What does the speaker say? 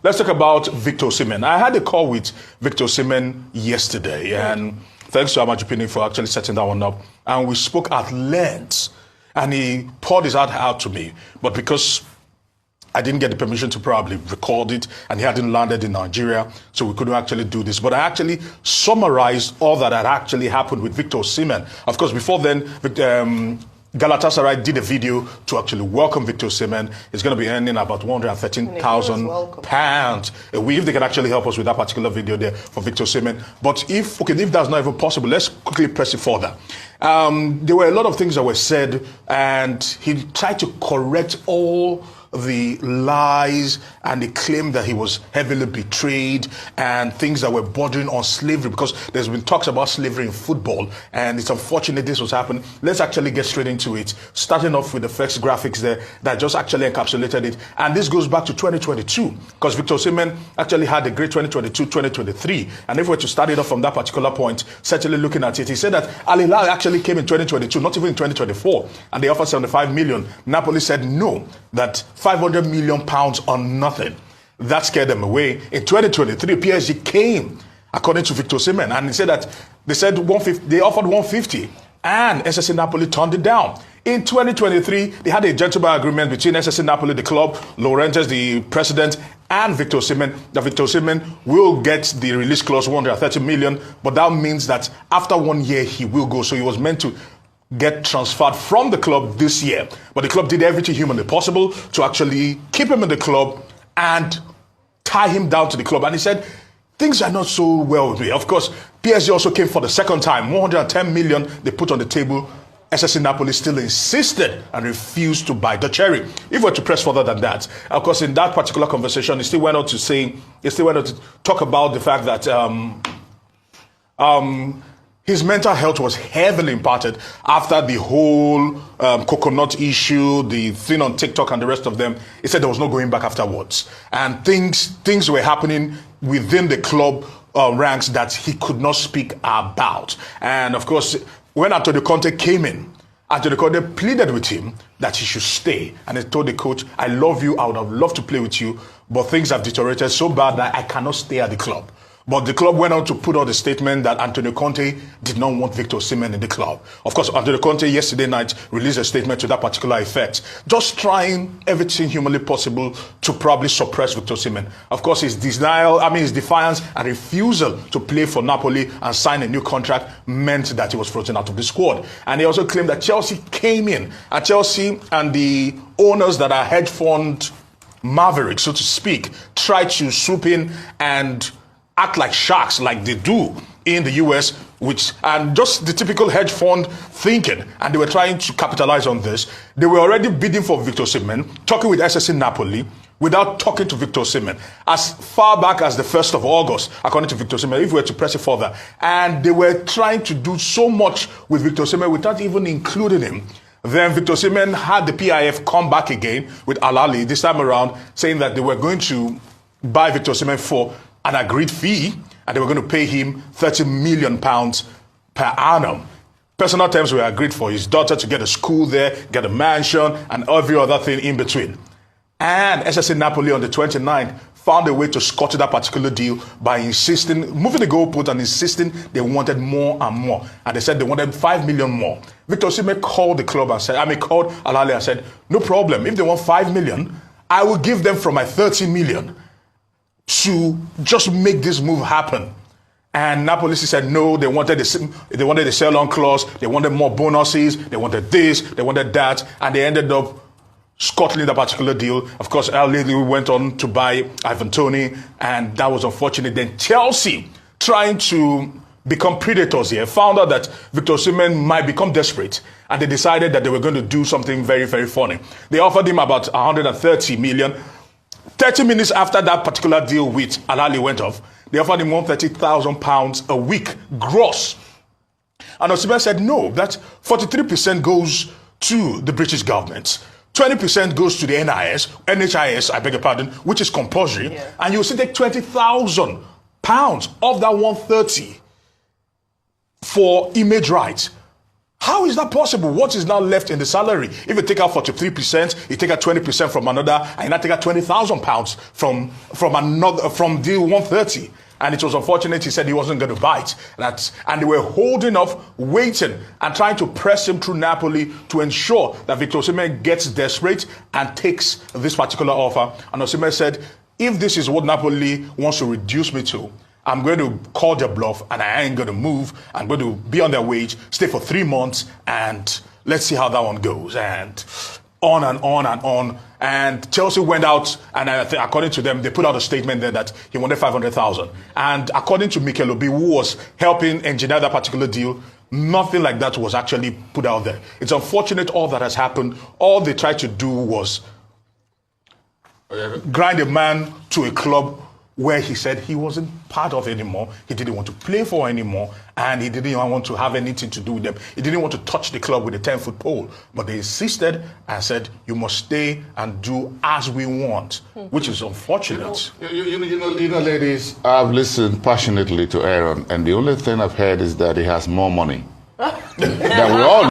let's talk about Victor Osimhen. I had a call with Victor Osimhen yesterday, and thanks to Amajupini for actually setting that one up. And we spoke at length, and he poured his heart out to me. But because I didn't get the permission to probably record it, and he hadn't landed in Nigeria, so we couldn't actually do this. But I actually summarized all that had actually happened with Victor Osimhen. Of course, before then, Galatasaray did a video to actually welcome Victor Osimhen. He's going to be earning about £113,000 a week, if they can actually help us with that particular video there for Victor Osimhen. But if that's not even possible, let's quickly press it further. There were a lot of things that were said, and he tried to correct all the lies and the claim that he was heavily betrayed and things that were bordering on slavery, because there's been talks about slavery in football, and it's unfortunate this was happening. Let's actually get straight into it, starting off with the first graphics there that just actually encapsulated it. And this goes back to 2022, because Victor Osimhen actually had a great 2022-2023. And if we were to start it off from that particular point, certainly looking at it, he said that Al Hilal actually came in 2022, not even in 2024, and they offered 75 million. Napoli said no, that 500 million pounds on nothing. That scared them away. In 2023, PSG came, according to Victor Osimhen, and he said that they said 150, they offered 150, and SSC Napoli turned it down. In 2023, they had a gentleman agreement between SSC Napoli, the club, Laurentiis, the president, and Victor Osimhen, that Victor Osimhen will get the release clause, 130 million, but that means that after 1 year, he will go. So he was meant to get transferred from the club this year. But the club did everything humanly possible to actually keep him in the club and tie him down to the club. And he said, things are not so well with me. Of course, PSG also came for the second time. 110 million they put on the table. SSC Napoli still insisted and refused to buy the cherry. If we were to press further than that, of course, in that particular conversation, he still went on to talk about the fact that his mental health was heavily impacted after the whole coconut issue, the thing on TikTok and the rest of them. He said there was no going back afterwards. And things were happening within the club ranks that he could not speak about. And of course, when Antonio Conte came in, Antonio Conte pleaded with him that he should stay. And he told the coach, I love you, I would have loved to play with you, but things have deteriorated so bad that I cannot stay at the club. But the club went on to put out the statement that Antonio Conte did not want Victor Osimhen in the club. Of course, Antonio Conte yesterday night released a statement to that particular effect, just trying everything humanly possible to probably suppress Victor Osimhen. Of course, his defiance and refusal to play for Napoli and sign a new contract meant that he was frozen out of the squad. And he also claimed that Chelsea came in, and Chelsea and the owners that are hedge fund mavericks, so to speak, tried to swoop in and act like sharks, like they do in the US, and just the typical hedge fund thinking, and they were trying to capitalize on this. They were already bidding for Victor Osimhen, talking with SSC Napoli, without talking to Victor Osimhen, as far back as the 1st of August, according to Victor Osimhen, if we were to press it further. And they were trying to do so much with Victor Osimhen without even including him. Then Victor Osimhen had the PIF come back again with Al Ahly, this time around, saying that they were going to buy Victor Osimhen for an agreed fee, and they were going to pay him £30 million per annum. Personal terms were agreed for his daughter to get a school there, get a mansion, and every other thing in between. And SSC Napoli on the 29th found a way to scuttle that particular deal by moving the goalpost and insisting they wanted more and more. And they said they wanted 5 million more. Victor Osimhen called the club and said, called Al Ahly and said, no problem. If they want 5 million, I will give them from my 30 million. To just make this move happen. And Napoli said no, they wanted a sell-on clause, they wanted more bonuses, they wanted this, they wanted that, and they ended up scuttling that particular deal. Of course, Al Ahly went on to buy Ivan Toney, and that was unfortunate. Then Chelsea, trying to become predators here, found out that Victor Osimhen might become desperate, and they decided that they were going to do something very, very funny. They offered him about 130 million. 30 minutes after that particular deal with Al Ahly went off, they offered him £130,000 a week gross. And Osimhen said no, that 43% goes to the British government, 20% goes to the NHIS, I beg your pardon, which is compulsory, and you will still take £20,000 of that 130 for image rights. How is that possible? What is now left in the salary? If you take out 43%, you take out 20% from another, and you now take out £20,000 from deal 130. And it was unfortunate. He said he wasn't going to bite. And they were holding off, waiting, and trying to press him through Napoli to ensure that Victor Osimhen gets desperate and takes this particular offer. And Osimhen said, if this is what Napoli wants to reduce me to, I'm going to call their bluff and I ain't going to move. I'm going to be on their wage, stay for 3 months, and let's see how that one goes. And on and on and on. And Chelsea went out, and I think, according to them, they put out a statement there that he wanted 500,000. And according to Mikel Obi, who was helping engineer that particular deal, nothing like that was actually put out there. It's unfortunate all that has happened. All they tried to do was grind a man to a club where he said he wasn't part of anymore, he didn't want to play for anymore, and he didn't even want to have anything to do with them. He didn't want to touch the club with a 10-foot pole, but they insisted and said, you must stay and do as we want, which is unfortunate. You know, ladies, I've listened passionately to Aaron, and the only thing I've heard is that he has more money than we all